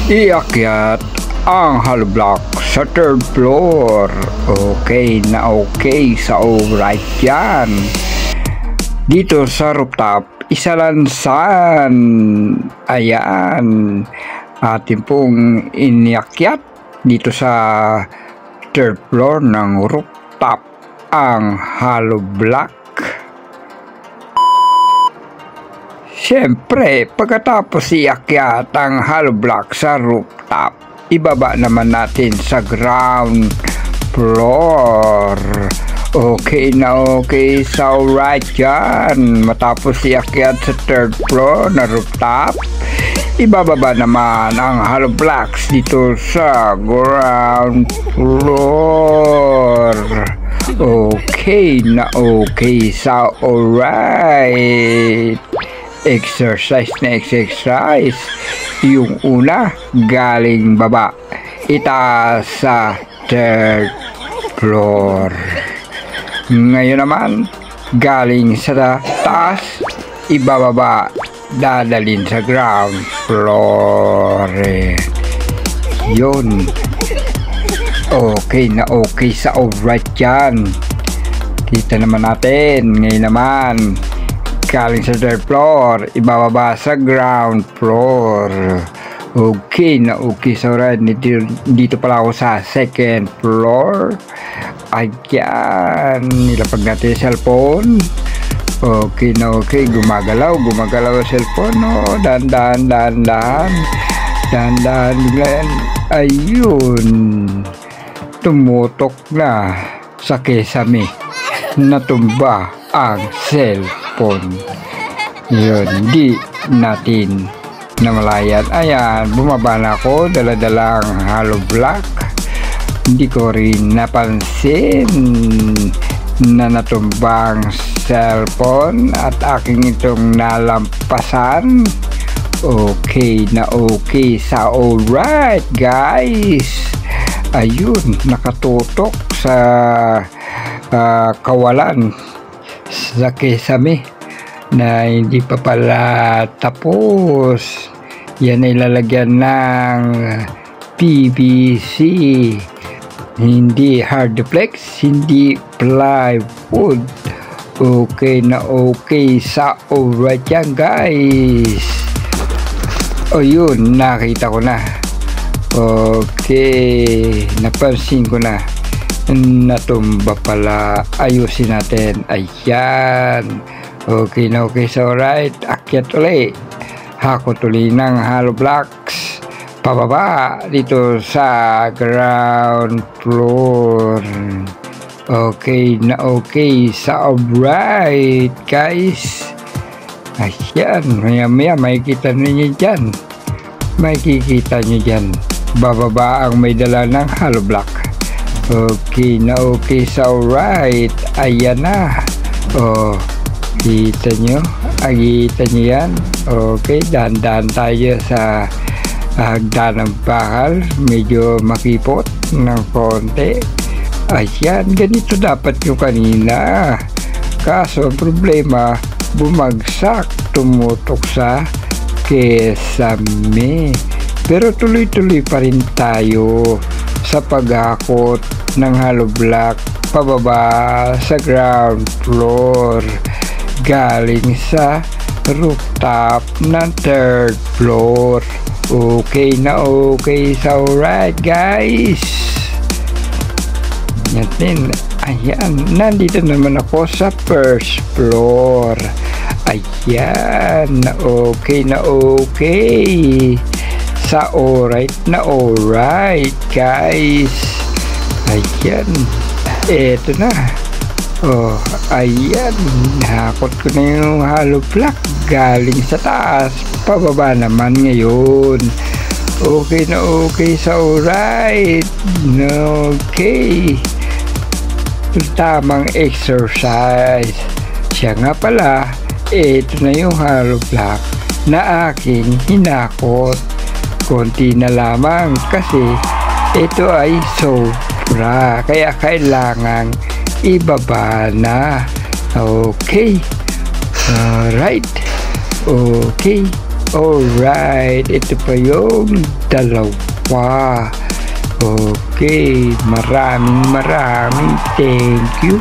Iakyat ang hollow block sa third floor. Okay na okay sa alright yan. Dito sa rooftop, isalansan. Ayan. Atin pong iniakyat dito sa third floor ng rooftop ang hollow block. Siyempre, pagkatapos iakyat ang hollow block sa rooftop, ibaba naman natin sa ground floor. Okay na okay sa alright yan. Matapos iakyat sa third floor na rooftop, ibababa naman ang hollow blocks dito sa ground floor. Okay na okay sa alright. Exercise na exercise. Yung una galing baba, itaas sa third floor. Ngayon naman galing sa taas, ibababa, dadalhin sa ground floor. Yun. Okay na okay sa alright yan. Kita naman natin. Ngayon naman galing sa third floor, ibababa sa ground floor. Okay na okay sa alright. Dito pala ako sa second floor. Ayan, nilapag natin yung cellphone. Okay na okay, gumagalaw ang cellphone. No? Dahan-dahan biglaan. Ayun, tumutok na sa kesame. Natumba ang cellphone. Yun, di natin namalayan. Ayan, bumaba na ako, dala-dalang hollow block. Hindi ko rin napansin na natumbang cellphone at aking itong nalampasan. Okay na okay sa alright guys. Ayun, nakatutok sa kawalan sa kesame na hindi pa pala tapos. Yan ay lalagyan ng PVC, hindi hardplex, hindi plywood. Okay na okay sa alright yan guys. O yun, nakita ko na. Okay, napansin ko na natumba pala. Ayusin natin. Ayan, okay na okay sa alright. Akyat ulit, hakot ulit ng hollow blocks pababa dito sa ground floor. Okay na okay sa alright guys. Ayan, maya maya makikita ninyo dyan, makikita nyo dyan, bababa ang may dala ng hollow block. Okay na okay sa alright. Ayan na. Oh, kita nyo? Kita nyo yan? Okay, dahan-dahan tayo sa hagdan ng bakal. Medyo makipot ng konti. Ayan, ganito dapat yung kanina. Kaso ang problema, bumagsak, tumutok sa kesame. Pero tuloy-tuloy pa rin tayo sa paghakot ng hollow block pababa sa ground floor galing sa rooftop ng third floor. Okay na okay sa alright guys. Natin, ayan, nandito naman ako sa first floor. Ayan, okay na okay sa alright na alright guys. Ayan, eto na. Oh, ayan, nakakot ko na yung hollow block galing sa taas, pababa naman ngayon. Okay na okay sa alright. Okay, tamang exercise. Siya nga pala, eto na yung hollow block na aking hinakot. Konti na lamang kasi ito ay sobra, kaya kailangan ibaba na. Okay, alright, okay, Alright, ito pa yung dalawa. Okay, maraming thank you.